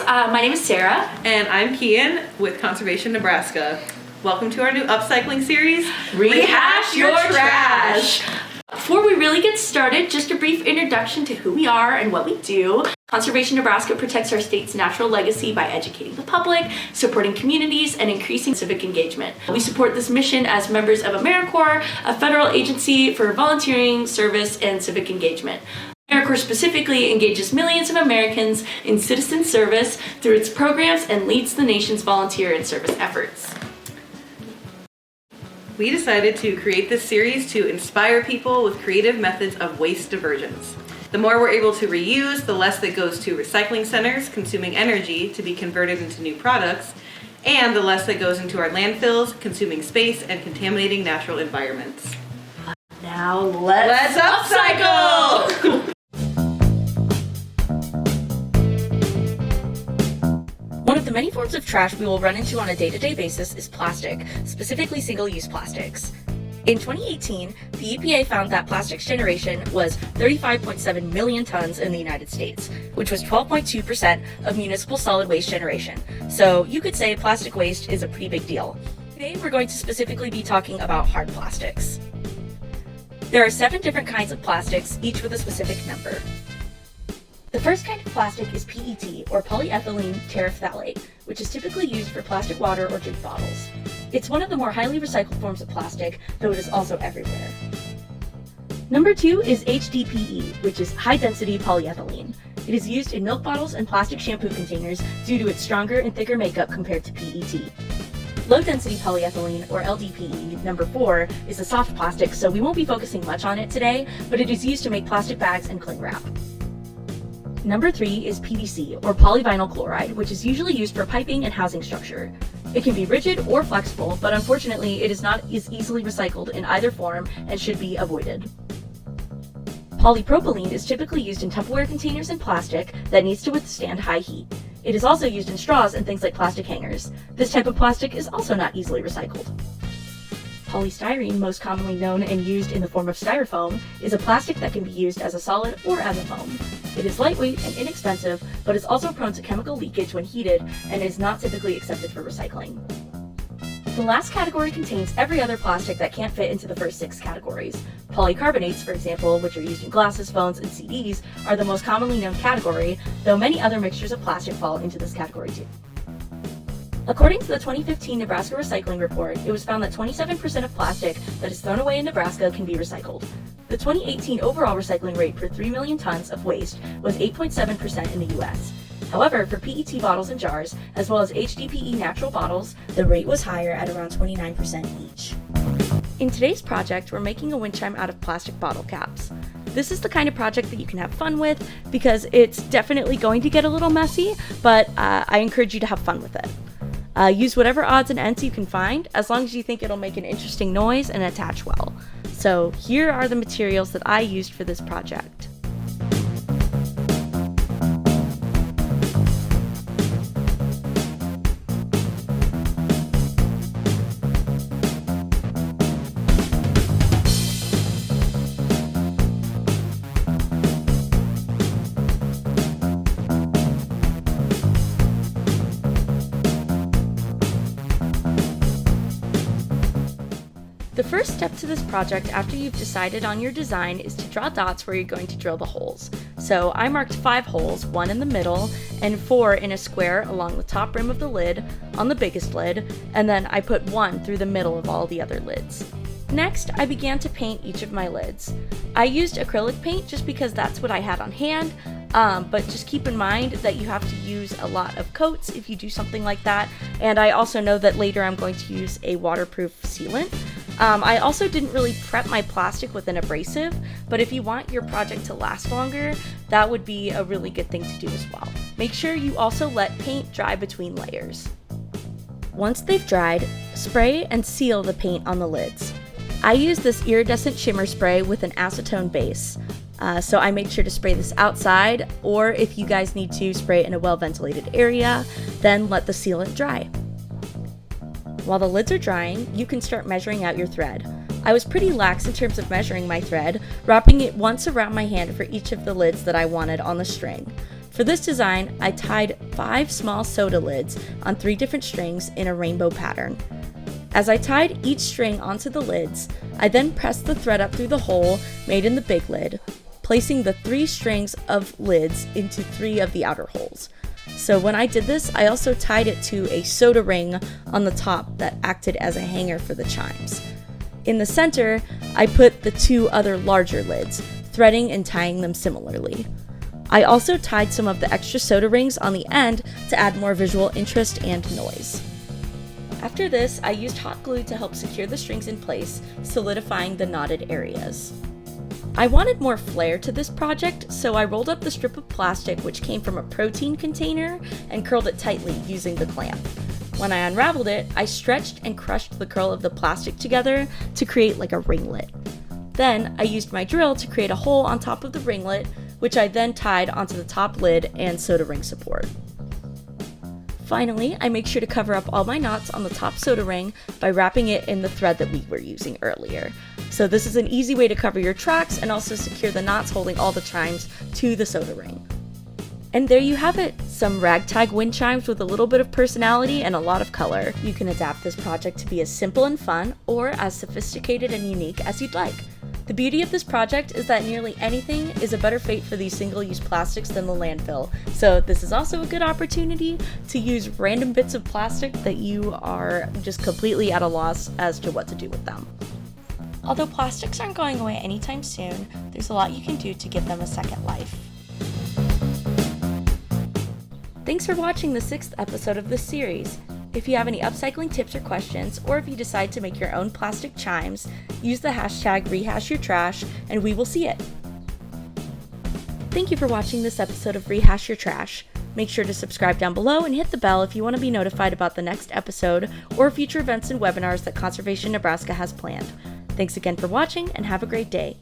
My name is Sarah. And I'm Kian with Conservation Nebraska. Welcome to our new upcycling series, Rehash Your Trash! Before we really get started, just a brief introduction to who we are and what we do. Conservation Nebraska protects our state's natural legacy by educating the public, supporting communities, and increasing civic engagement. We support this mission as members of AmeriCorps, a federal agency for volunteering, service, and civic engagement. AmeriCorps specifically engages millions of Americans in citizen service through its programs and leads the nation's volunteer and service efforts. We decided to create this series to inspire people with creative methods of waste divergence. The more we're able to reuse, the less that goes to recycling centers, consuming energy to be converted into new products, and the less that goes into our landfills, consuming space and contaminating natural environments. Now let's upcycle! One of the many forms of trash we will run into on a day-to-day basis is plastic, specifically single-use plastics. In 2018, the EPA found that plastics generation was 35.7 million tons in the United States, which was 12.2% of municipal solid waste generation. So you could say plastic waste is a pretty big deal. Today we're going to specifically be talking about hard plastics. There are 7 different kinds of plastics, each with a specific number. The first kind of plastic is PET, or polyethylene terephthalate, which is typically used for plastic water or drink bottles. It's one of the more highly recycled forms of plastic, though it is also everywhere. Number 2 is HDPE, which is high-density polyethylene. It is used in milk bottles and plastic shampoo containers due to its stronger and thicker makeup compared to PET. Low-density polyethylene, or LDPE, number 4, is a soft plastic, so we won't be focusing much on it today, but it is used to make plastic bags and cling wrap. Number 3 is PVC, or polyvinyl chloride, which is usually used for piping and housing structure. It can be rigid or flexible, but unfortunately it is not as easily recycled in either form and should be avoided. Polypropylene is typically used in Tupperware containers and plastic that needs to withstand high heat. It is also used in straws and things like plastic hangers. This type of plastic is also not easily recycled. Polystyrene, most commonly known and used in the form of styrofoam, is a plastic that can be used as a solid or as a foam. It is lightweight and inexpensive, but is also prone to chemical leakage when heated and is not typically accepted for recycling. The last category contains every other plastic that can't fit into the first 6 categories. Polycarbonates, for example, which are used in glasses, phones, and CDs, are the most commonly known category, though many other mixtures of plastic fall into this category too. According to the 2015 Nebraska Recycling Report, it was found that 27% of plastic that is thrown away in Nebraska can be recycled. The 2018 overall recycling rate per 3 million tons of waste was 8.7% in the U.S. However, for PET bottles and jars, as well as HDPE natural bottles, the rate was higher at around 29% each. In today's project, we're making a wind chime out of plastic bottle caps. This is the kind of project that you can have fun with because it's definitely going to get a little messy, but I encourage you to have fun with it. Use whatever odds and ends you can find, as long as you think it'll make an interesting noise and attach well. So here are the materials that I used for this project. The first step to this project after you've decided on your design is to draw dots where you're going to drill the holes. So I marked 5 holes, 1 in the middle and 4 in a square along the top rim of the lid on the biggest lid, and then I put 1 through the middle of all the other lids. Next, I began to paint each of my lids. I used acrylic paint just because that's what I had on hand, but just keep in mind that you have to use a lot of coats if you do something like that, and I also know that later I'm going to use a waterproof sealant. I also didn't really prep my plastic with an abrasive, but if you want your project to last longer, that would be a really good thing to do as well. Make sure you also let paint dry between layers. Once they've dried, spray and seal the paint on the lids. I use this iridescent shimmer spray with an acetone base, so I made sure to spray this outside, or if you guys need to spray it in a well-ventilated area, then let the sealant dry. While the lids are drying, you can start measuring out your thread. I was pretty lax in terms of measuring my thread, wrapping it once around my hand for each of the lids that I wanted on the string. For this design, I tied 5 small soda lids on 3 different strings in a rainbow pattern. As I tied each string onto the lids, I then pressed the thread up through the hole made in the big lid, placing the 3 strings of lids into 3 of the outer holes. So when I did this, I also tied it to a soda ring on the top that acted as a hanger for the chimes. In the center, I put the 2 other larger lids, threading and tying them similarly. I also tied some of the extra soda rings on the end to add more visual interest and noise. After this, I used hot glue to help secure the strings in place, solidifying the knotted areas. I wanted more flair to this project, so I rolled up the strip of plastic which came from a protein container and curled it tightly using the clamp. When I unraveled it, I stretched and crushed the curl of the plastic together to create like a ringlet. Then, I used my drill to create a hole on top of the ringlet, which I then tied onto the top lid and soda ring support. Finally, I make sure to cover up all my knots on the top soda ring by wrapping it in the thread that we were using earlier. So this is an easy way to cover your tracks and also secure the knots holding all the chimes to the soda ring. And there you have it, some ragtag wind chimes with a little bit of personality and a lot of color. You can adapt this project to be as simple and fun or as sophisticated and unique as you'd like. The beauty of this project is that nearly anything is a better fate for these single-use plastics than the landfill, so this is also a good opportunity to use random bits of plastic that you are just completely at a loss as to what to do with them. Although plastics aren't going away anytime soon, there's a lot you can do to give them a second life. Thanks for watching the 6th episode of this series. If you have any upcycling tips or questions, or if you decide to make your own plastic chimes, use the hashtag #RehashYourTrash and we will see it. Thank you for watching this episode of Rehash Your Trash. Make sure to subscribe down below and hit the bell if you want to be notified about the next episode or future events and webinars that Conservation Nebraska has planned. Thanks again for watching and have a great day.